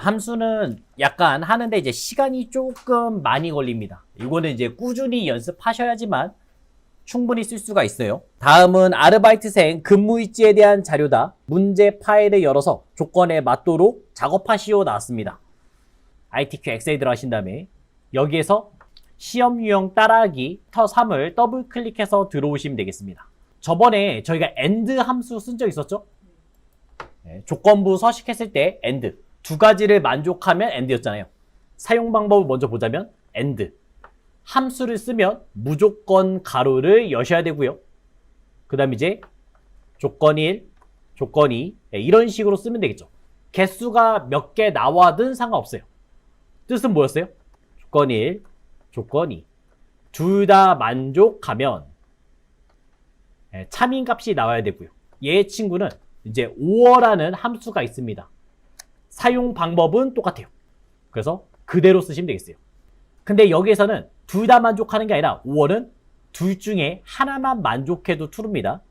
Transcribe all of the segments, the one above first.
함수는 약간 하는데 이제 시간이 조금 많이 걸립니다. 이거는 이제 꾸준히 연습하셔야지만 충분히 쓸 수가 있어요. 다음은 아르바이트생 근무일지에 대한 자료다. 문제 파일을 열어서 조건에 맞도록 작업하시오 나왔습니다. ITQ 엑셀 들어가신 다음에 여기에서 시험 유형 따라하기 터3을 더블 클릭해서 들어오시면 되겠습니다. 저번에 저희가 AND 함수 쓴 적 있었죠? 네, 조건부 서식했을 때 AND 두 가지를 만족하면 AND였잖아요. 사용 방법을 먼저 보자면 AND 함수를 쓰면 무조건 가로를 여셔야 되고요. 그 다음 이제 조건 1, 조건 2 이런 식으로 쓰면 되겠죠. 개수가 몇 개 나와든 상관없어요. 뜻은 뭐였어요? 조건 1, 조건 2 둘 다 만족하면 참인값이 나와야 되고요. 얘 친구는 이제 5어라는 함수가 있습니다. 사용 방법은 똑같아요. 그래서 그대로 쓰시면 되겠어요. 근데 여기에서는 둘 다 만족하는 게 아니라 5어는 둘 중에 하나만 만족해도 true입니다.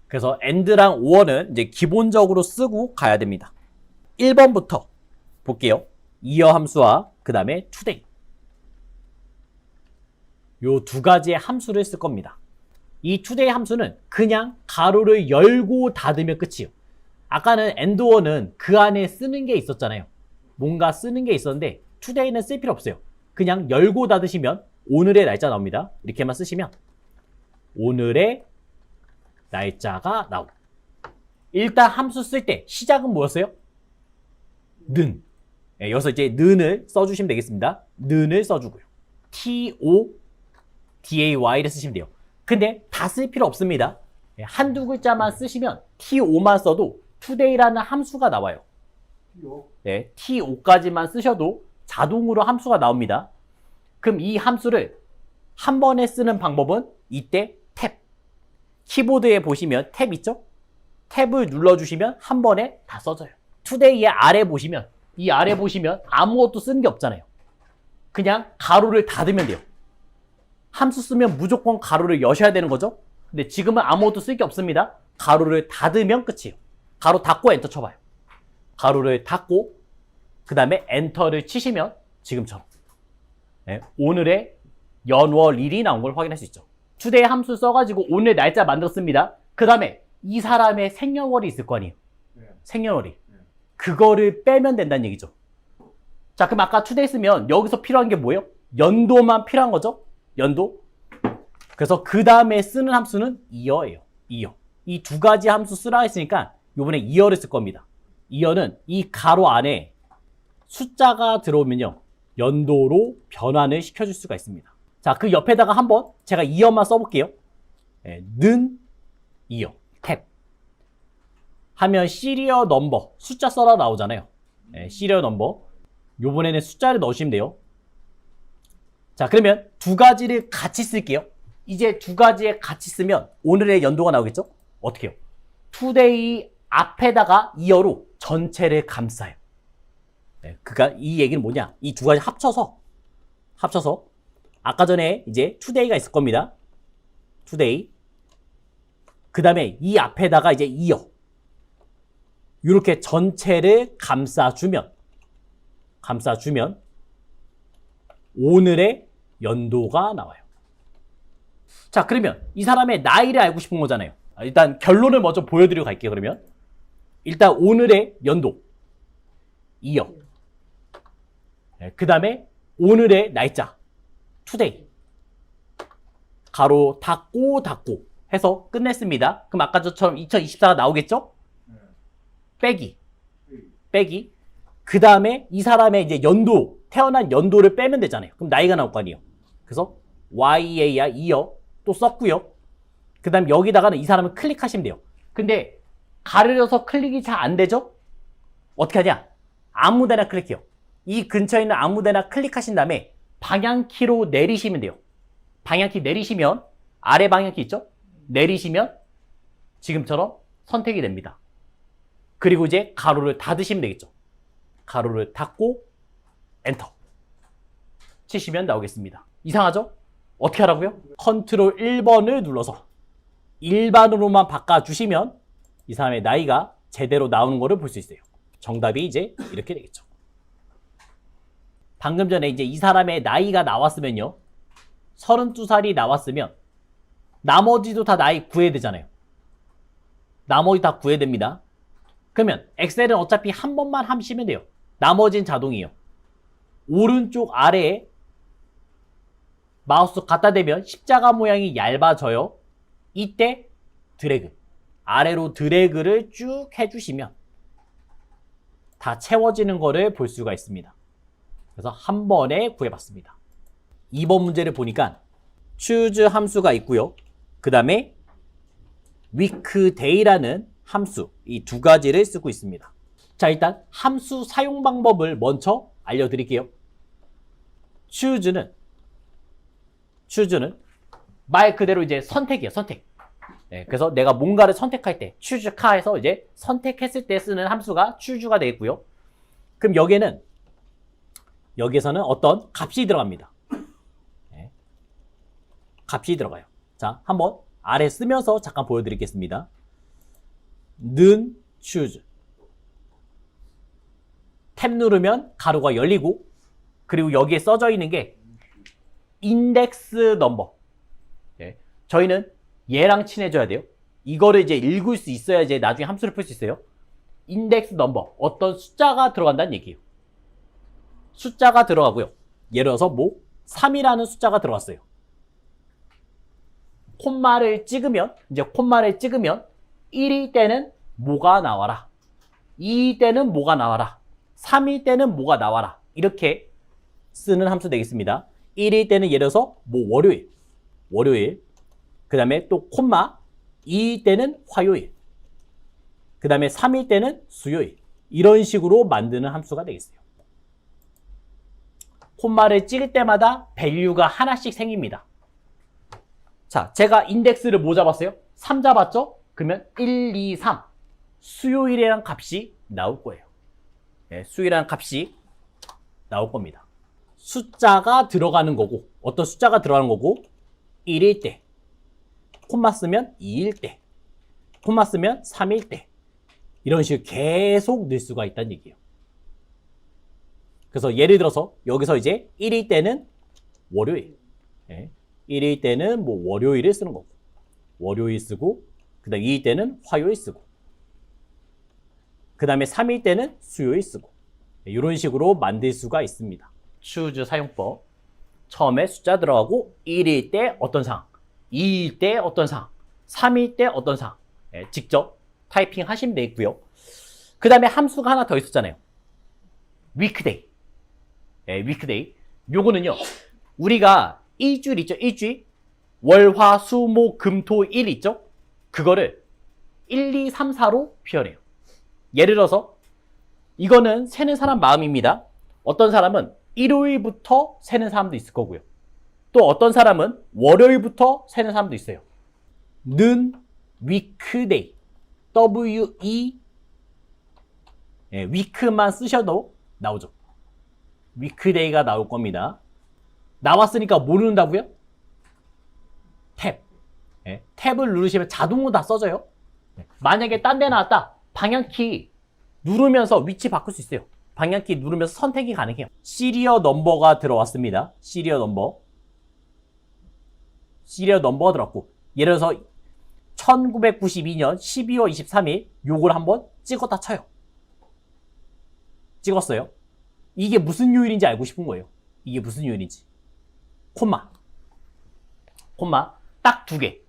그래서 AND랑 5어는 이제 기본적으로 쓰고 가야 됩니다. 1번부터 볼게요. 이어 함수와 그 다음에 today. 요 두 가지의 함수를 쓸 겁니다. 이 today 함수는 그냥 가로를 열고 닫으면 끝이에요. 아까는 AND1은 그 안에 쓰는 게 있었잖아요. 뭔가 쓰는 게 있었는데 today는 쓸 필요 없어요. 그냥 열고 닫으시면 오늘의 날짜 나옵니다. 이렇게만 쓰시면 오늘의 날짜가 나오고. 일단 함수 쓸 때 시작은 뭐였어요? 는. 네, 여기서 이제 는을 써주시면 되겠습니다. 는을 써주고요. TODAY를 쓰시면 돼요. 근데 다 쓸 필요 없습니다. 한두 글자만 쓰시면 TO만 써도 today라는 함수가 나와요. 네, TO까지만 쓰셔도 자동으로 함수가 나옵니다. 그럼 이 함수를 한 번에 쓰는 방법은 이때 탭. 키보드에 보시면 탭 있죠? 탭을 눌러주시면 한 번에 다 써져요. today의 아래 보시면 이 아래 보시면 아무것도 쓰는 게 없잖아요. 그냥 가로를 닫으면 돼요. 함수 쓰면 무조건 가로를 여셔야 되는 거죠? 근데 지금은 아무것도 쓸 게 없습니다. 가로를 닫으면 끝이에요. 가로 닫고 엔터 쳐봐요. 가로를 닫고 그 다음에 엔터를 치시면 지금처럼 오늘의 연월일이 나온 걸 확인할 수 있죠. today 함수 써가지고 오늘 날짜 만들었습니다. 그 다음에 이 사람의 생년월이 있을 거 아니에요. 생년월이. 그거를 빼면 된다는 얘기죠. 자, 그럼 아까 today 쓰면 여기서 필요한 게 뭐예요? 연도만 필요한 거죠. 연도. 그래서 그 다음에 쓰는 함수는 year예요. year. 이 두 가지 함수 쓰라 했으니까 이번에 year를 쓸 겁니다. year는 이 가로 안에 숫자가 들어오면요. 연도로 변환을 시켜줄 수가 있습니다. 자, 그 옆에다가 한번 제가 year만 써볼게요. 는 year, 탭. 하면 시리얼 넘버, 숫자 써라 나오잖아요. 시리얼 넘버. 요번에는 숫자를 넣으시면 돼요. 자, 그러면 두 가지를 같이 쓸게요. 이제 두 가지에 같이 쓰면 오늘의 연도가 나오겠죠? 어떻게 해요? today 앞에다가 year로 전체를 감싸요. 그러니까 이 얘기는 뭐냐? 이 두 가지 합쳐서 아까 전에 이제 today가 있을 겁니다. today. 그 다음에 이 앞에다가 이제 year. 이렇게 전체를 감싸주면 오늘의 연도가 나와요. 자, 그러면 이 사람의 나이를 알고 싶은 거잖아요. 일단 결론을 먼저 보여드리고 갈게요. 그러면 일단 오늘의 연도 year. 그 다음에 오늘의 날짜 today. 가로 닫고 해서 끝냈습니다. 그럼 아까 저처럼 2024가 나오겠죠? 빼기. 그 다음에 이 사람의 이제 연도, 태어난 연도를 빼면 되잖아요. 그럼 나이가 나올 거 아니에요. 그래서 YA야 year 또 썼고요. 그 다음 여기다가는 이 사람을 클릭하시면 돼요. 근데 가려져서 클릭이 잘 안 되죠? 어떻게 하냐? 아무데나 클릭해요. 이 근처에 있는 아무데나 클릭하신 다음에 방향키로 내리시면 돼요. 방향키 내리시면 아래 방향키 있죠? 내리시면 지금처럼 선택이 됩니다. 그리고 이제 가로를 닫으시면 되겠죠. 가로를 닫고 엔터 치시면 나오겠습니다. 이상하죠? 어떻게 하라고요? 컨트롤 1번을 눌러서 일반으로만 바꿔주시면 이 사람의 나이가 제대로 나오는 거를 볼 수 있어요. 정답이 이제 이렇게 되겠죠. 방금 전에 이제 이 사람의 나이가 나왔으면요. 32살이 나왔으면 나머지도 다 나이 구해야 되잖아요. 나머지 다 구해야 됩니다. 그러면 엑셀은 어차피 한 번만 하시면 돼요. 나머지는 자동이에요. 오른쪽 아래에 마우스 갖다 대면 십자가 모양이 얇아져요. 이때 드래그, 아래로 드래그를 쭉 해주시면 다 채워지는 거를 볼 수가 있습니다. 그래서 한 번에 구해봤습니다. 2번 문제를 보니까 choose 함수가 있고요. 그 다음에 weekday라는 함수, 이 두 가지를 쓰고 있습니다. 자, 일단 함수 사용 방법을 먼저 알려드릴게요. choose는 말 그대로 이제 선택이에요. 선택. 네, 그래서 내가 뭔가를 선택할 때 choose 카에서 이제 선택했을 때 쓰는 함수가 choose가 되겠고요. 그럼 여기에서는 어떤 값이 들어갑니다. 네, 값이 들어가요. 자, 한번 아래 쓰면서 잠깐 보여드리겠습니다. 는 choose. 탭 누르면 가로가 열리고, 그리고 여기에 써져 있는 게 인덱스 넘버. 네, 저희는 얘랑 친해져야 돼요. 이거를 이제 읽을 수 있어야 이제 나중에 함수를 풀 수 있어요. 인덱스 넘버, 어떤 숫자가 들어간다는 얘기예요. 숫자가 들어가고요. 예를 들어서 3이라는 숫자가 들어갔어요. 콤마를 찍으면 1일 때는 뭐가 나와라. 2일 때는 뭐가 나와라. 3일 때는 뭐가 나와라. 이렇게 쓰는 함수 되겠습니다. 1일 때는 예를 들어서 월요일. 그 다음에 또 콤마 2일 때는 화요일. 그 다음에 3일 때는 수요일. 이런 식으로 만드는 함수가 되겠어요. 콤마를 찍을 때마다 밸류가 하나씩 생깁니다. 자, 제가 인덱스를 뭐 잡았어요? 3 잡았죠? 그러면 1, 2, 3 수요일이라는 값이 나올 거예요. 네, 수요일이라는 값이 나올 겁니다. 숫자가 들어가는 거고, 어떤 숫자가 들어가는 거고, 1일 때, 콤마 쓰면 2일 때, 콤마 쓰면 3일 때, 이런 식으로 계속 넣을 수가 있다는 얘기예요. 그래서 예를 들어서 여기서 이제 1일 때는 월요일, 네, 1일 때는 월요일을 쓰는 거고, 월요일 쓰고, 그 다음에 2일 때는 화요일 쓰고, 그 다음에 3일 때는 수요일 쓰고, 네, 이런 식으로 만들 수가 있습니다. choose 사용법. 처음에 숫자 들어가고 1일 때 어떤 상황, 2일 때 어떤 상황, 3일 때 어떤 상황, 네, 직접 타이핑 하시면 되겠고요. 그 다음에 함수가 하나 더 있었잖아요. weekday. 네, weekday. 요거는요, 우리가 일주일 있죠? 일주일. 월, 화, 수, 목, 금, 토, 일 있죠? 그거를 1, 2, 3, 4로 표현해요. 예를 들어서 이거는 세는 사람 마음입니다. 어떤 사람은 일요일부터 세는 사람도 있을 거고요. 또 어떤 사람은 월요일부터 세는 사람도 있어요. 는 weekday. W-E 네, week만 쓰셔도 나오죠. weekday가 나올 겁니다. 나왔으니까 뭐 누른다고요? 탭. 네, 탭을 누르시면 자동으로 다 써져요. 네, 만약에 딴 데 나왔다. 방향키 누르면서 위치 바꿀 수 있어요. 방향키 누르면서 선택이 가능해요. 시리얼 넘버가 들어왔습니다. 시리얼 넘버가 들어왔고, 예를 들어서 1992년 12월 23일 요걸 한번 찍었다 쳐요. 찍었어요. 이게 무슨 요일인지 알고 싶은 거예요. 이게 무슨 요일인지. 콤마 딱 2개.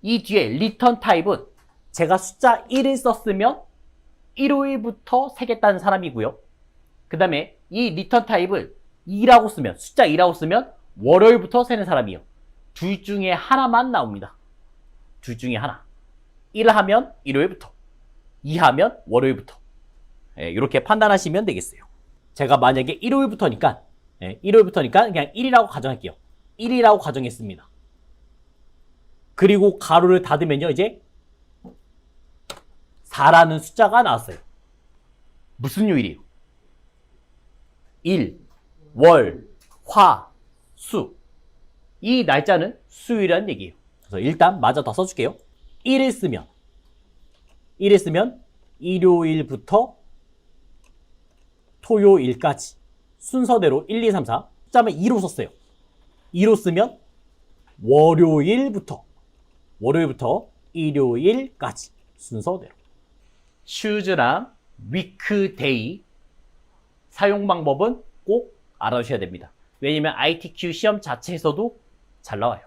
이 뒤에 리턴 타입은 제가 숫자 1을 썼으면 일요일부터 세겠다는 사람이고요. 그 다음에 이 리턴 타입을 2라고 쓰면, 숫자 2라고 쓰면 월요일부터 세는 사람이에요. 둘 중에 하나만 나옵니다. 둘 중에 하나. 1 하면 일요일부터, 2 하면 월요일부터. 네, 이렇게 판단하시면 되겠어요. 제가 만약에 일요일부터니까 그냥 1이라고 가정할게요. 1이라고 가정했습니다. 그리고 가로를 닫으면요, 이제 4라는 숫자가 나왔어요. 무슨 요일이에요? 1, 월, 화, 수. 이 날짜는 수요일이라는 얘기예요. 그래서 일단 마저 더 써줄게요. 1을 쓰면 일요일부터 토요일까지 순서대로 1, 2, 3, 4 숫자만 2로 썼어요. 2로 쓰면 월요일부터 일요일까지 순서대로. choose랑 weekday 사용 방법은 꼭 알아두셔야 됩니다. 왜냐면 ITQ 시험 자체에서도 잘 나와요.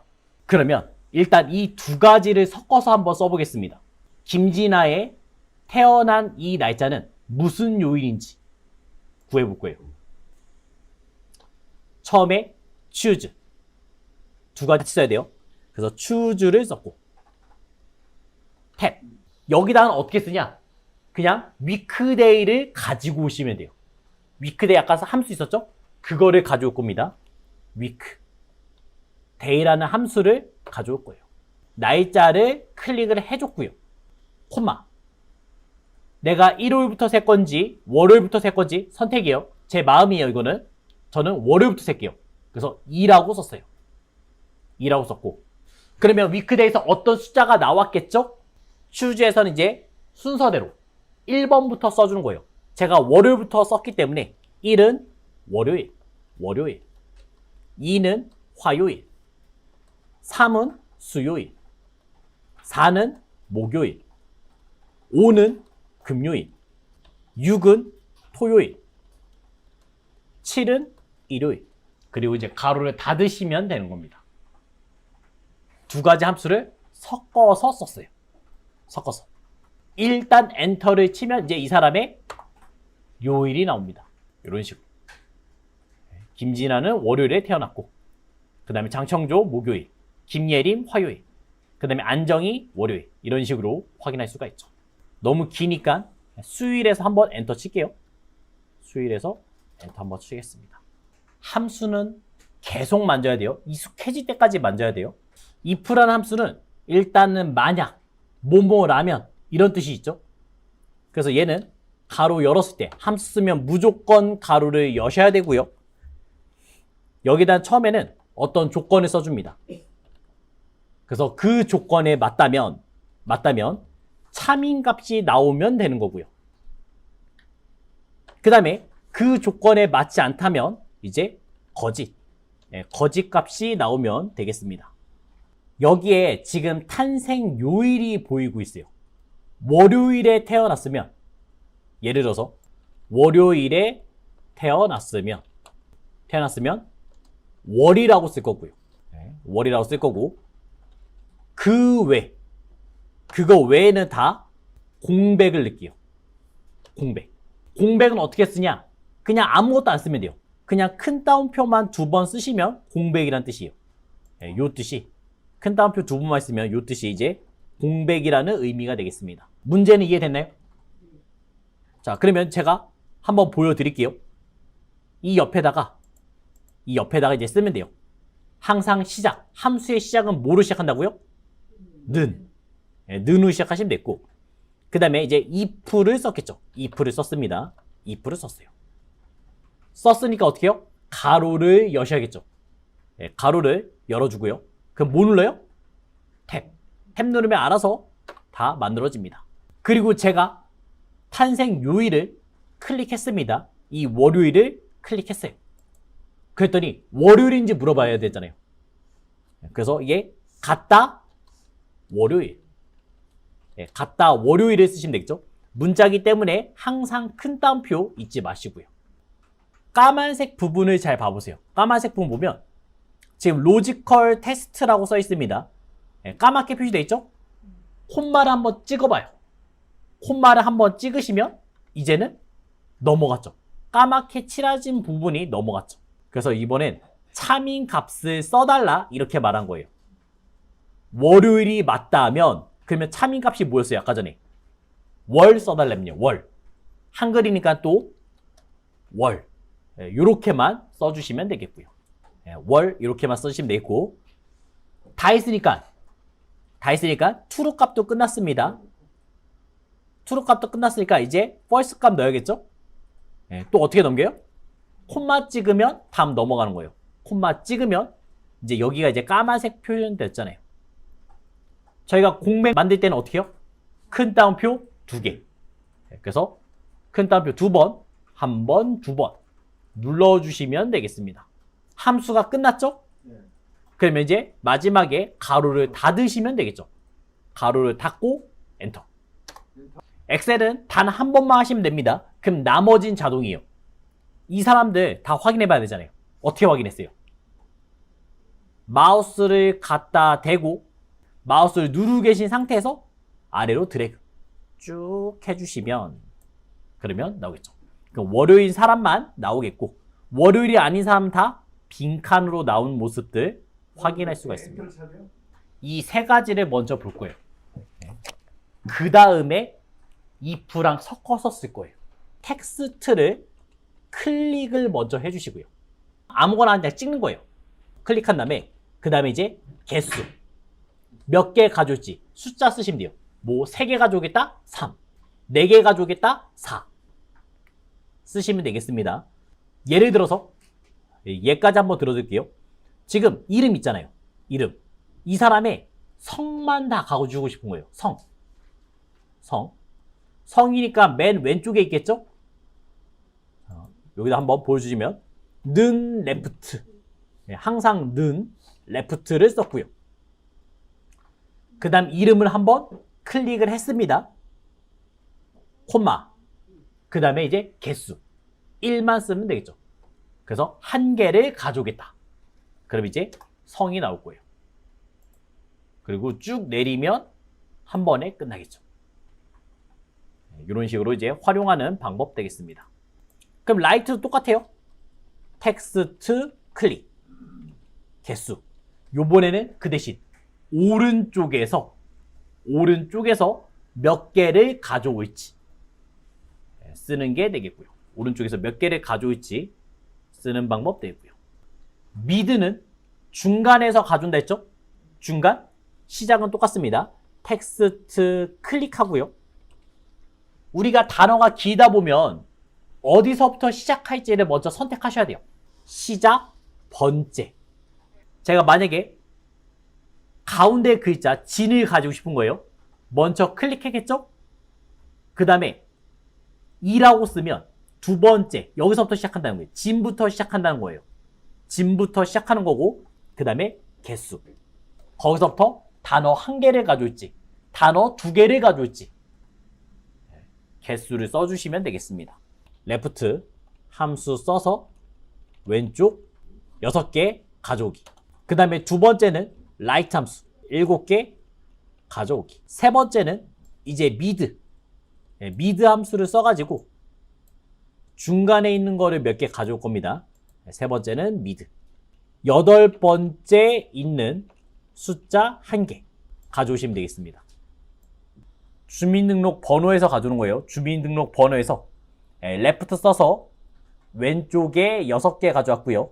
그러면 일단 이 두 가지를 섞어서 한번 써보겠습니다. 김진아의 태어난 이 날짜는 무슨 요일인지 구해볼 거예요. 처음에 choose 두 가지 써야 돼요. 그래서 choose를 썼고 탭 여기다가는 어떻게 쓰냐? 그냥 weekday를 가지고 오시면 돼요. weekday 아까 함수 있었죠? 그거를 가져올 겁니다. week day라는 함수를 가져올 거예요. 날짜를 클릭을 해줬고요. 콤마 내가 일요일부터 셀 건지 월요일부터 셀 건지 선택이에요. 제 마음이에요. 이거는 저는 월요일부터 셀게요. 그래서 2라고 썼어요. 2라고 썼고 그러면 위크데이에서 어떤 숫자가 나왔겠죠? choose에서는 이제 순서대로 1번부터 써주는 거예요. 제가 월요일부터 썼기 때문에 1은 월요일 2는 화요일 3은 수요일 4는 목요일 5는 금요일 6은 토요일 7은 일요일 그리고 이제 가로를 닫으시면 되는 겁니다. 두 가지 함수를 섞어서 썼어요. 섞어서 일단 엔터를 치면 이제 이 사람의 요일이 나옵니다. 이런 식으로 김진아는 월요일에 태어났고 그 다음에 장청조 목요일 김예림 화요일 그 다음에 안정이 월요일 이런 식으로 확인할 수가 있죠. 너무 기니까 수요일에서 한번 엔터 칠게요. 수요일에서 엔터 한번 치겠습니다. 함수는 계속 만져야 돼요. 익숙해질 때까지 만져야 돼요. if라는 함수는 일단은 만약 뭐뭐라면 이런 뜻이 있죠. 그래서 얘는 가로 열었을 때 함수 쓰면 무조건 가로를 여셔야 되고요. 여기다 처음에는 어떤 조건을 써줍니다. 그래서 그 조건에 맞다면 참인값이 나오면 되는 거고요. 그 다음에 그 조건에 맞지 않다면 이제 거짓 값이 나오면 되겠습니다. 여기에 지금 탄생 요일이 보이고 있어요. 월요일에 태어났으면 예를 들어서 월요일에 태어났으면 월이라고 쓸 거고요. 월이라고 쓸 거고 그거 외에는 다 공백을 넣을게요. 공백은 어떻게 쓰냐? 그냥 아무것도 안 쓰면 돼요. 그냥 큰 따옴표만 2번 쓰시면 공백이란 뜻이에요. 요 뜻이 큰 따옴표 2번만 쓰면 요 뜻이 이제 공백이라는 의미가 되겠습니다. 문제는 이해됐나요? 자, 그러면 제가 한번 보여드릴게요. 이 옆에다가 이제 쓰면 돼요. 항상 함수의 시작은 뭐로 시작한다고요? 는으로 시작하시면 됐고 그 다음에 이제 if를 썼겠죠. if를 썼습니다. if를 썼어요. 썼으니까 어떻게 해요? 가로를 여셔야겠죠. 가로를 열어주고요. 그럼 뭐 눌러요? 탭 누르면 알아서 다 만들어집니다. 그리고 제가 탄생 요일을 클릭했습니다. 이 월요일을 클릭했어요. 그랬더니 월요일인지 물어봐야 되잖아요. 그래서 이게 같다 월요일 같다 월요일을 쓰시면 되겠죠. 문자기 때문에 항상 큰 따옴표 잊지 마시고요. 까만색 부분을 잘 봐보세요. 까만색 부분 보면 지금 로지컬 테스트라고 써 있습니다. 까맣게 표시되어 있죠? 콤마를 한번 찍어봐요. 콤마를 한번 찍으시면 이제는 넘어갔죠. 까맣게 칠해진 부분이 넘어갔죠. 그래서 이번엔 참인 값을 써달라 이렇게 말한 거예요. 월요일이 맞다면 그러면 참인 값이 뭐였어요? 아까 전에 월 써달라면요. 월 한글이니까 또 월 이렇게만 써주시면 되겠고요. 월 이렇게만 써주시면 되겠고 다 했으니까 true 값도 끝났습니다. true 값도 끝났으니까 이제 false 값 넣어야겠죠? 또 어떻게 넘겨요? 콤마 찍으면 다음 넘어가는 거예요. 콤마 찍으면 이제 여기가 이제 까만색 표현됐잖아요. 저희가 공백 만들 때는 어떻게 해요? 큰 따옴표 2개. 그래서 큰 따옴표 2번, 1번, 2번. 눌러주시면 되겠습니다. 함수가 끝났죠? 그러면 이제 마지막에 가로를 닫으시면 되겠죠. 가로를 닫고 엔터. 엑셀은 단 한 번만 하시면 됩니다. 그럼 나머진 자동이에요. 이 사람들 다 확인해 봐야 되잖아요. 어떻게 확인했어요? 마우스를 갖다 대고 마우스를 누르고 계신 상태에서 아래로 드래그 쭉 해주시면 그러면 나오겠죠. 그럼 월요일 사람만 나오겠고 월요일이 아닌 사람 다 빈칸으로 나온 모습들 확인할 수가 있습니다. 이 세 가지를 먼저 볼 거예요. 그 다음에 if랑 섞어서 쓸 거예요. 텍스트를 클릭을 먼저 해주시고요. 아무거나 그냥 찍는 거예요. 클릭한 다음에 그 다음에 이제 개수 몇 개 가져올지 숫자 쓰시면 돼요. 뭐 3개 가져오겠다? 3 4개 가져오겠다? 4 쓰시면 되겠습니다. 예를 들어서 얘까지 한번 들어드릴게요. 지금 이름 있잖아요. 이름. 이 사람의 성만 다 가져주고 싶은 거예요. 성이니까 맨 왼쪽에 있겠죠? 여기다 한번 보여주시면 는 레프트. 항상 는 레프트를 썼고요. 그 다음 이름을 한번 클릭을 했습니다. 콤마. 그 다음에 이제 개수 1만 쓰면 되겠죠. 그래서 한 개를 가져오겠다. 그럼 이제 성이 나올 거예요. 그리고 쭉 내리면 한 번에 끝나겠죠. 이런 식으로 이제 활용하는 방법 되겠습니다. 그럼 라이트도 똑같아요. 텍스트 클릭 개수. 요번에는 그 대신 오른쪽에서 몇 개를 가져올지 쓰는 게 되겠고요. 오른쪽에서 몇 개를 가져올지 쓰는 방법 되고요. 미드는 중간에서 가져온다 했죠? 중간 시작은 똑같습니다. 텍스트 클릭하고요. 우리가 단어가 길다 보면 어디서부터 시작할지를 먼저 선택하셔야 돼요. 시작 번째. 제가 만약에 가운데 글자 진을 가지고 싶은 거예요. 먼저 클릭했겠죠? 그 다음에 2라고 쓰면 두 번째 여기서부터 시작한다는 거예요. 진부터 시작한다는 거예요. 진부터 시작하는 거고 그 다음에 개수. 거기서부터 단어 1개를 가져올지 단어 2개를 가져올지 개수를 써주시면 되겠습니다. 레프트 함수 써서 왼쪽 6개 가져오기. 그 다음에 두 번째는 라이트 함수 7개 가져오기. 세 번째는 이제 미드 함수를 써가지고 중간에 있는 거를 몇 개 가져올 겁니다. 세 번째는 미드. 8번째 있는 숫자 1개 가져오시면 되겠습니다. 주민등록 번호에서 가져오는 거예요. 주민등록 번호에서 레프트 써서 왼쪽에 6개 가져왔고요.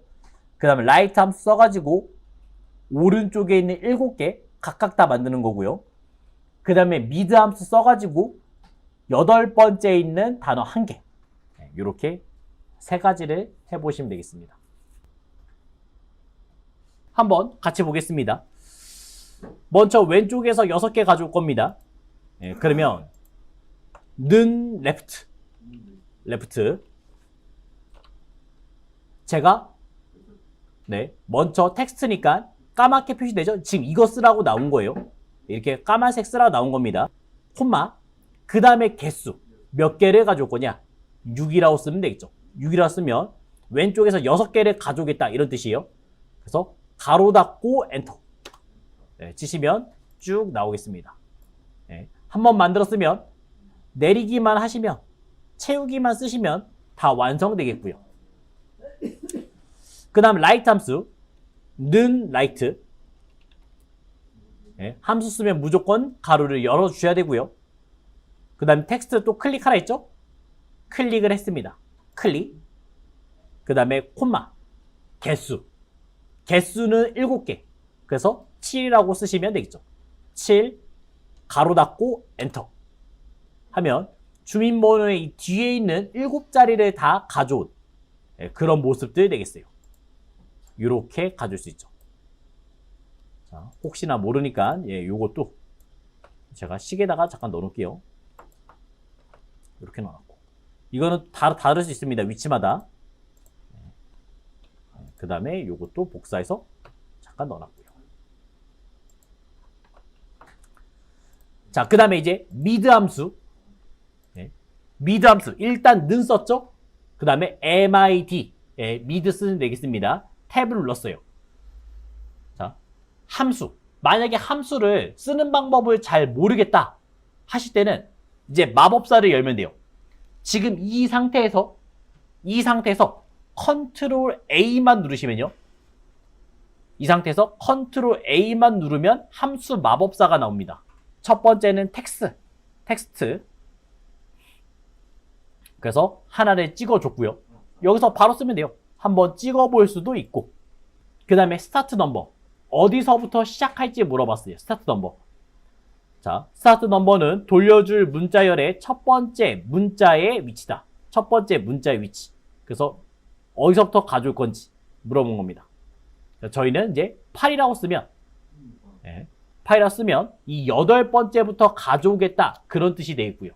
그 다음에 라이트 함수 써가지고 오른쪽에 있는 7개 각각 다 만드는 거고요. 그 다음에 미드 함수 써가지고 8번째 있는 단어 1개 이렇게 세 가지를 해보시면 되겠습니다. 한번 같이 보겠습니다. 먼저 왼쪽에서 6개 가져올 겁니다. 그러면 는 레프트 제가 먼저 텍스트니까 까맣게 표시되죠? 지금 이거 쓰라고 나온 거예요. 이렇게 까만색 쓰라고 나온 겁니다. 콤마 그 다음에 개수 몇 개를 가져올 거냐 6이라고 쓰면 되겠죠. 6이라고 쓰면 왼쪽에서 6개를 가져오겠다 이런 뜻이에요. 그래서 가로 닫고 엔터 치시면 쭉 나오겠습니다. 한번 만들었으면 내리기만 하시면 채우기만 쓰시면 다 완성되겠고요. 그 다음 라이트 함수 는 라이트 함수 쓰면 무조건 가로를 열어주셔야 되고요. 그 다음에 텍스트 또 클릭하라 했죠? 클릭을 했습니다. 클릭 그 다음에 콤마 개수는 7개 그래서 7이라고 쓰시면 되겠죠. 7 가로 닫고 엔터 하면 주민번호의 이 뒤에 있는 7자리를 다 가져온 그런 모습들 되겠어요. 이렇게 가져올 수 있죠. 자, 혹시나 모르니까 요것도 제가 식에다가 잠깐 넣어놓을게요. 이렇게 넣어놨고 이거는 다 다를 수 있습니다. 위치마다 그 다음에 요것도 복사해서 잠깐 넣어놨고요. 자, 그 다음에 이제 미드 함수. 네. 미드 함수. 일단 는 썼죠? 그 다음에 mid. 예, 미드 쓰면 되겠습니다. 탭을 눌렀어요. 자, 함수. 만약에 함수를 쓰는 방법을 잘 모르겠다 하실 때는 이제 마법사를 열면 돼요. 지금 이 상태에서 컨트롤 A만 누르시면요. 이 상태에서 컨트롤 A만 누르면 함수 마법사가 나옵니다. 첫 번째는 텍스트. 그래서 하나를 찍어줬고요. 여기서 바로 쓰면 돼요. 한번 찍어볼 수도 있고. 그 다음에 스타트 넘버. 어디서부터 시작할지 물어봤어요. 스타트 넘버. 자, 스타트 넘버는 돌려줄 문자열의 첫 번째 문자의 위치다. 첫 번째 문자의 위치. 그래서 어디서부터 가져올 건지 물어본 겁니다. 저희는 이제 8이라고 쓰면, 네, 8이라고 쓰면 이 8번째부터 가져오겠다. 그런 뜻이 되겠고요.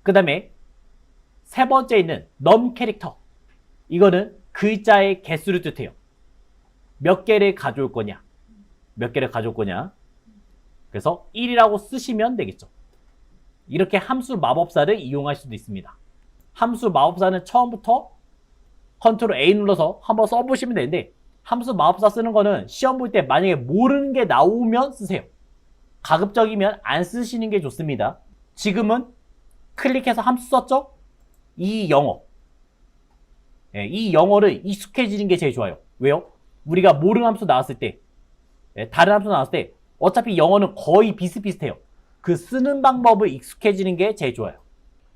그 다음에 세 번째 있는 넘 캐릭터. 이거는 글자의 개수를 뜻해요. 몇 개를 가져올 거냐. 몇 개를 가져올 거냐. 그래서 1이라고 쓰시면 되겠죠. 이렇게 함수 마법사를 이용할 수도 있습니다. 함수 마법사는 처음부터 컨트롤 A 눌러서 한번 써보시면 되는데, 함수 마법사 쓰는 거는 시험 볼 때 만약에 모르는 게 나오면 쓰세요. 가급적이면 안 쓰시는 게 좋습니다. 지금은 클릭해서 함수 썼죠? 이 영어. 예, 이 영어를 익숙해지는 게 제일 좋아요. 왜요? 우리가 모르는 함수 나왔을 때, 다른 함수 나왔을 때 어차피 영어는 거의 비슷비슷해요. 그 쓰는 방법을 익숙해지는 게 제일 좋아요.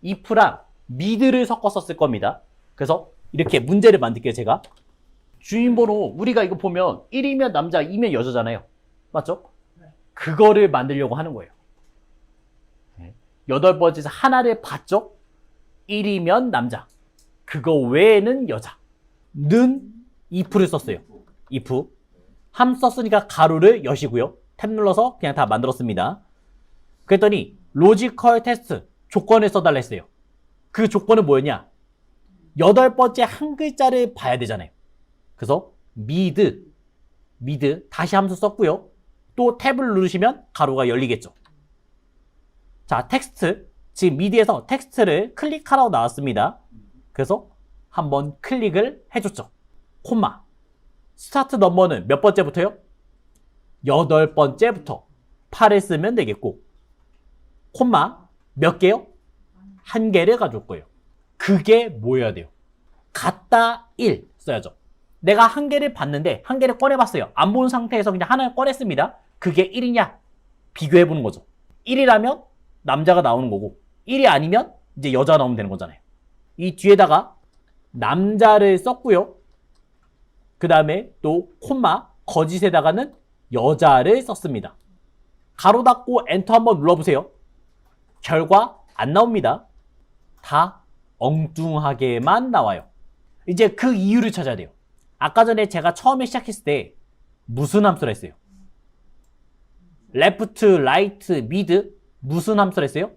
if랑 mid를 섞어 썼을 겁니다. 그래서 이렇게 문제를 만들게요. 제가 주인번호, 우리가 이거 보면 1이면 남자, 2면 여자잖아요. 맞죠? 그거를 만들려고 하는 거예요. 8번째에서 하나를 봤죠? 1이면 남자, 그거 외에는 여자. 는 if를 썼어요. if. 함 썼으니까 가로를 여시고요. 탭 눌러서 그냥 다 만들었습니다. 그랬더니 로지컬 테스트 조건을 써달라 했어요. 그 조건은 뭐였냐? 8번째 한 글자를 봐야 되잖아요. 그래서 mid 다시 함수 썼고요. 또 탭을 누르시면 가로가 열리겠죠. 자, 텍스트. 지금 mid에서 텍스트를 클릭하라고 나왔습니다. 그래서 한번 클릭을 해줬죠. 콤마. 스타트 넘버는 몇 번째부터요? 8번째부터 8을 쓰면 되겠고, 콤마 몇 개요? 한 개를 가져올 거예요. 그게 뭐여야 돼요? 같다 1 써야죠. 내가 한 개를 봤는데 한 개를 꺼내봤어요. 안 본 상태에서 그냥 하나를 꺼냈습니다. 그게 1이냐? 비교해보는 거죠. 1이라면 남자가 나오는 거고, 1이 아니면 이제 여자가 나오면 되는 거잖아요. 이 뒤에다가 남자를 썼고요. 그 다음에 또 콤마 거짓에다가는 여자를 썼습니다. 가로 닫고 엔터 한번 눌러보세요. 결과 안 나옵니다. 다 엉뚱하게만 나와요. 이제 그 이유를 찾아야 돼요. 아까 전에 제가 처음에 시작했을 때 무슨 함수라 했어요? left, right, mid 무슨 함수라 했어요?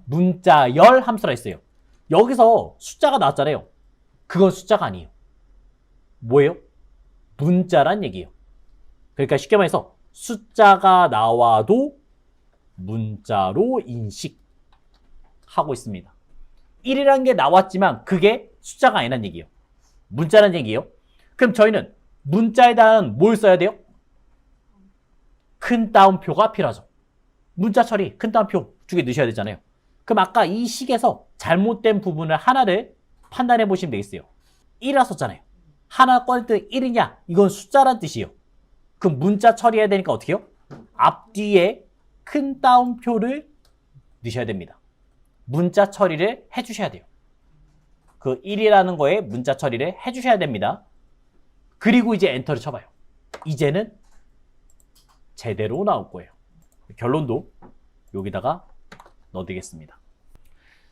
문자열 함수라 했어요. 여기서 숫자가 나왔잖아요. 그건 숫자가 아니에요. 뭐예요? 문자란 얘기예요. 그러니까 쉽게 말해서 숫자가 나와도 문자로 인식하고 있습니다. 1이라는 게 나왔지만 그게 숫자가 아니란 얘기예요. 문자란 얘기예요. 그럼 저희는 문자에다가 뭘 써야 돼요? 큰 따옴표가 필요하죠. 문자 처리, 큰 따옴표 2개 넣으셔야 되잖아요. 그럼 아까 이 식에서 잘못된 부분을 하나를 판단해 보시면 되겠어요. 1이라 썼잖아요. 하나 꺼낼 때 1이냐? 이건 숫자란 뜻이에요. 그럼 문자 처리해야 되니까 어떻게 해요? 앞뒤에 큰 따옴표를 넣으셔야 됩니다. 문자 처리를 해주셔야 돼요. 그 1이라는 거에 문자 처리를 해주셔야 됩니다. 그리고 이제 엔터를 쳐봐요. 이제는 제대로 나올 거예요. 결론도 여기다가 넣어드리겠습니다.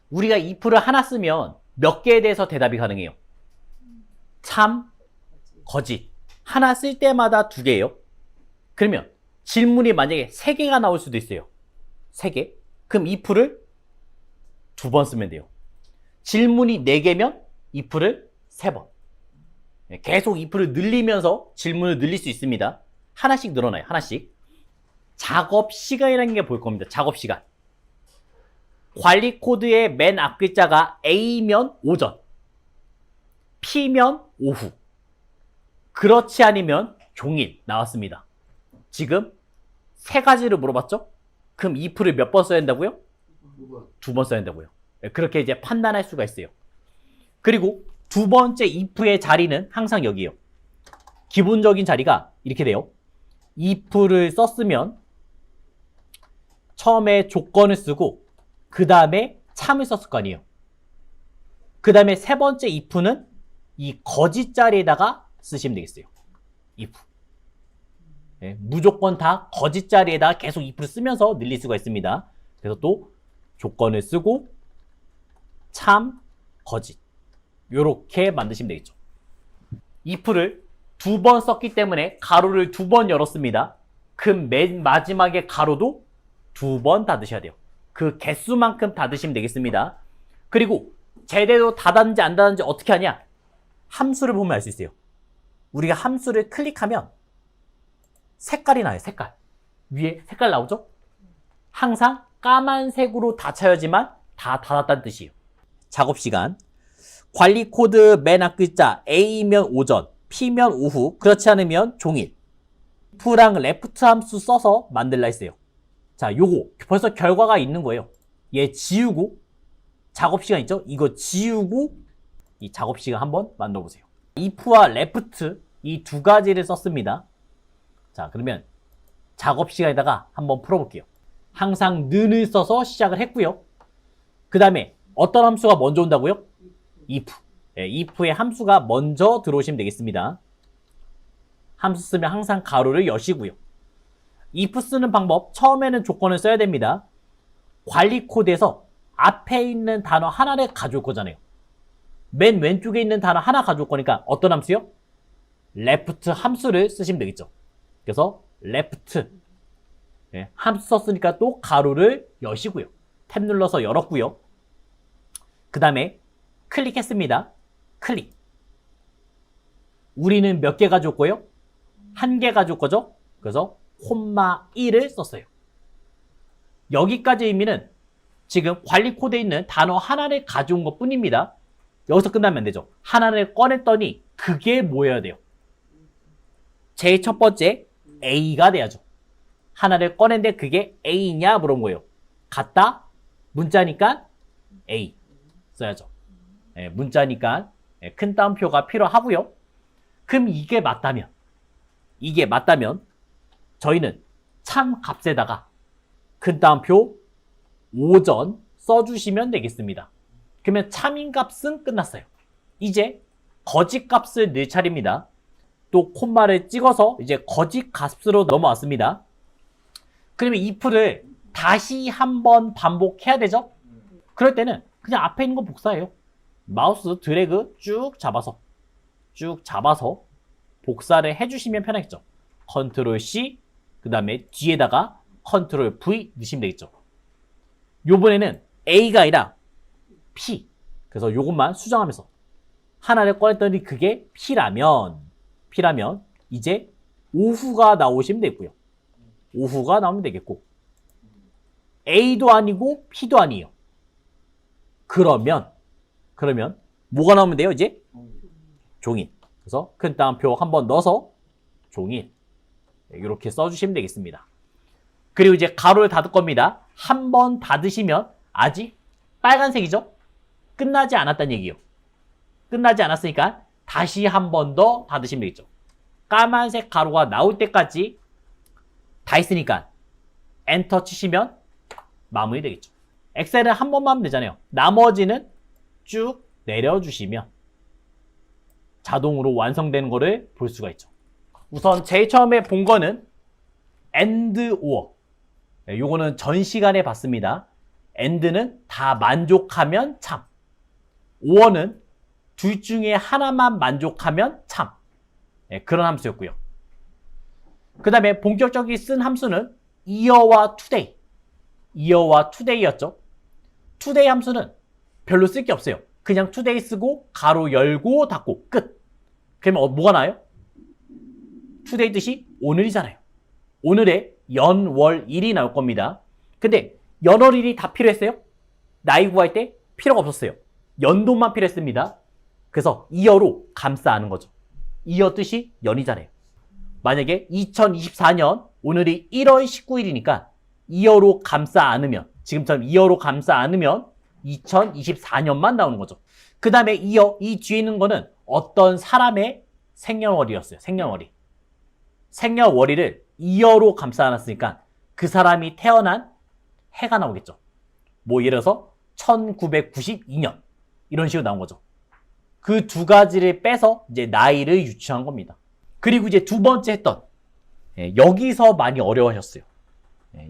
우리가 if를 하나 쓰면 몇 개에 대해서 대답이 가능해요? 참, 거짓. 하나 쓸 때마다 2개예요. 그러면 질문이 만약에 3개가 나올 수도 있어요. 3개. 그럼 if를 2번 쓰면 돼요. 질문이 4개면 if를 3번. 계속 if를 늘리면서 질문을 늘릴 수 있습니다. 하나씩 늘어나요. 하나씩. 작업 시간이라는 게 보일 겁니다. 작업 시간. 관리 코드의 맨 앞글자가 A면 오전, P면 오후, 그렇지 않으면 종일 나왔습니다. 지금 세 가지를 물어봤죠? 그럼 if를 몇 번 써야 된다고요? 두 번 써야 된다고요. 그렇게 이제 판단할 수가 있어요. 그리고 두 번째 if의 자리는 항상 여기에요. 기본적인 자리가 이렇게 돼요. if를 썼으면 처음에 조건을 쓰고 그 다음에 참을 썼을 거 아니에요. 그 다음에 세 번째 if는 이 거짓 자리에다가 쓰시면 되겠어요. if. 네, 무조건 다 거짓 자리에다가 계속 if를 쓰면서 늘릴 수가 있습니다. 그래서 또 조건을 쓰고 참, 거짓. 요렇게 만드시면 되겠죠. if를 두 번 썼기 때문에 가로를 두 번 열었습니다. 그 맨 마지막에 가로도 두 번 닫으셔야 돼요. 그 개수만큼 닫으시면 되겠습니다. 그리고 제대로 닫았는지 안 닫았는지 어떻게 하냐? 함수를 보면 알 수 있어요. 우리가 함수를 클릭하면 색깔이 나요. 색깔. 위에 색깔 나오죠? 항상 까만색으로 닫혀야지만 다 닫았다는 뜻이에요. 작업시간. 관리 코드 맨 앞글자 A면 오전, P면 오후, 그렇지 않으면 종일. if랑 left 함수 써서 만들라 했어요. 자, 요거 벌써 결과가 있는 거예요. 얘 지우고 작업시간 있죠? 이거 지우고 이 작업시간 한번 만들어 보세요. if와 left 이 두 가지를 썼습니다. 자, 그러면 작업시간에다가 한번 풀어볼게요. 항상 는을 써서 시작을 했고요. 그 다음에 어떤 함수가 먼저 온다고요? if. 네, if의 함수가 먼저 들어오시면 되겠습니다. 함수 쓰면 항상 가로를 여시고요. if 쓰는 방법, 처음에는 조건을 써야 됩니다. 관리 코드에서 앞에 있는 단어 하나를 가져올 거잖아요. 맨 왼쪽에 있는 단어 하나 가져올 거니까 어떤 함수요? left 함수를 쓰시면 되겠죠. 그래서 left. 네, 함수 썼으니까 또 가로를 여시고요. 탭 눌러서 열었고요. 그 다음에 클릭했습니다. 클릭. 우리는 몇 개 가져올 거예요? 한 개 가져올 거죠? 그래서 콤마 1을 썼어요. 여기까지 의미는 지금 관리 코드에 있는 단어 하나를 가져온 것 뿐입니다. 여기서 끝나면 안 되죠. 하나를 꺼냈더니 그게 뭐여야 돼요? 제일 첫 번째 A가 돼야죠. 하나를 꺼냈는데 그게 A냐 물어본 거예요. 같다? 문자니까 A 써야죠. 네, 문자니까 큰 따옴표가 필요하고요. 그럼 이게 맞다면 저희는 참 값에다가 큰 따옴표 오전 써주시면 되겠습니다. 그러면 참인 값은 끝났어요. 이제 거짓 값을 넣을 차례입니다. 또 콤마를 찍어서 이제 거짓 값으로 넘어왔습니다. 그러면 if를 다시 한번 반복해야 되죠? 그럴 때는 그냥 앞에 있는 거 복사해요. 마우스 드래그 쭉 잡아서 복사를 해주시면 편하겠죠. 컨트롤 C, 그 다음에 뒤에다가 컨트롤 V 넣으시면 되겠죠. 요번에는 A가 아니라 P. 그래서 요것만 수정하면서 하나를 꺼냈더니 그게 P라면 이제 오후가 나오시면 되고요. 오후가 나오면 되겠고 A도 아니고 P도 아니에요. 그러면 뭐가 나오면 돼요? 이제 종일. 그래서 큰 따옴표 한번 넣어서 종일 이렇게 써주시면 되겠습니다. 그리고 이제 가로를 닫을 겁니다. 한번 닫으시면 아직 빨간색이죠? 끝나지 않았다는 얘기예요. 끝나지 않았으니까 다시 한 번 더 닫으시면 되겠죠. 까만색 가로가 나올 때까지 다 했으니까 엔터 치시면 마무리 되겠죠. 엑셀은 한 번만 하면 되잖아요. 나머지는 쭉 내려주시면 자동으로 완성되는 거를 볼 수가 있죠. 우선 제일 처음에 본 거는 and or. 요거는 전 시간에 봤습니다. and는 다 만족하면 참. or는 둘 중에 하나만 만족하면 참. 그런 함수였고요. 그 다음에 본격적인 쓴 함수는 year와 today. year와 today였죠. today 함수는 별로 쓸 게 없어요. 그냥 today 쓰고 가로 열고 닫고 끝. 그러면 뭐가 나요? 투데이 뜻이 오늘이잖아요. 오늘의 연, 월, 일이 나올 겁니다. 근데 연, 월, 일이 다 필요했어요? 나이 구할 때 필요가 없었어요. 연도만 필요했습니다. 그래서 이어로 감싸는 거죠. 이어 뜻이 연이잖아요. 만약에 2024년 오늘이 1월 19일이니까 이어로 감싸 안으면, 지금처럼 이어로 감싸 안으면 2024년만 나오는 거죠. 그 다음에 이어, 이 뒤에 있는 거는 어떤 사람의 생년월일이었어요. 생년월일. 생년월일을 이어로 감싸 안았으니까 그 사람이 태어난 해가 나오겠죠. 뭐 예를 들어서 1992년 이런 식으로 나온 거죠. 그 두 가지를 빼서 이제 나이를 유추한 겁니다. 그리고 이제 두 번째 했던, 여기서 많이 어려워하셨어요.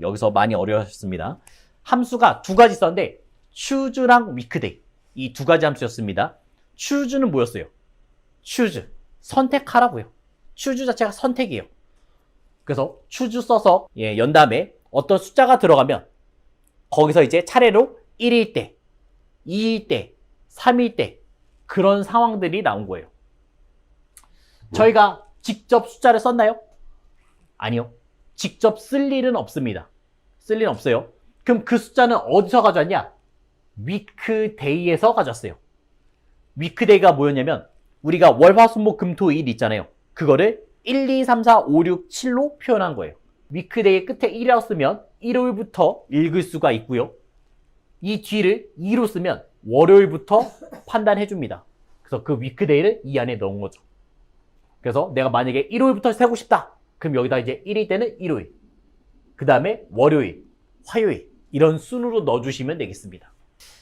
여기서 많이 어려워하셨습니다. 함수가 두 가지 있었는데 choose랑 weekday 이 두 가지 함수였습니다. choose는 뭐였어요? choose, 선택하라고요. choose 자체가 선택이에요. 그래서 choose 써서 연 다음에 어떤 숫자가 들어가면 거기서 이제 차례로 1일 때, 2일 때, 3일 때 그런 상황들이 나온 거예요. 저희가 직접 숫자를 썼나요? 아니요. 직접 쓸 일은 없습니다. 쓸 일은 없어요. 그럼 그 숫자는 어디서 가져왔냐? weekday에서 가져왔어요. weekday가 뭐였냐면 우리가 월, 화, 수, 목, 금, 토, 일 있잖아요. 그거를 1, 2, 3, 4, 5, 6, 7로 표현한 거예요. weekday의 끝에 1이라고 쓰면 일요일부터 읽을 수가 있고요. 이 뒤를 2로 쓰면 월요일부터 판단해 줍니다. 그래서 그 weekday를 이 안에 넣은 거죠. 그래서 내가 만약에 일요일부터 세고 싶다. 그럼 여기다 이제 1일 때는 일요일, 그 다음에 월요일, 화요일 이런 순으로 넣어주시면 되겠습니다.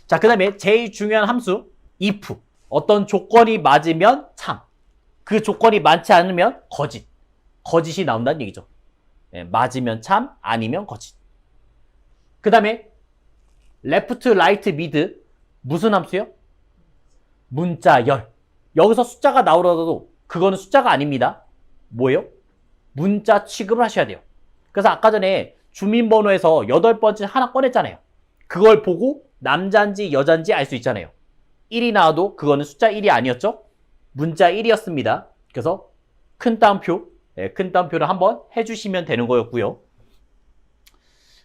자, 그 다음에 제일 중요한 함수 if. 어떤 조건이 맞으면 참, 그 조건이 많지 않으면 거짓. 거짓이 나온다는 얘기죠. 맞으면 참, 아니면 거짓. 그 다음에 left, right, mid 무슨 함수요? 문자열. 여기서 숫자가 나오더라도 그거는 숫자가 아닙니다. 뭐예요? 문자 취급을 하셔야 돼요. 그래서 아까 전에 주민번호에서 8번째 하나 꺼냈잖아요. 그걸 보고 남자인지 여자인지 알 수 있잖아요. 1이 나와도 그거는 숫자 1이 아니었죠? 문자 1이었습니다. 그래서 큰 따옴표, 큰 따옴표를 한번 해주시면 되는 거였고요.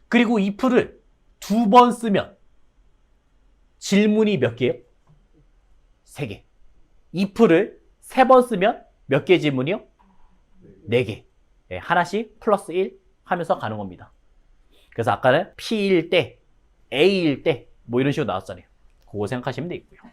그리고 if를 2번 쓰면 질문이 몇 개예요? 3개. if를 3번 쓰면 몇 개 질문이요? 4개. 하나씩 플러스 1 하면서 가는 겁니다. 그래서 아까는 P일 때, A일 때 뭐 이런 식으로 나왔잖아요. 그거 생각하시면 되겠고요.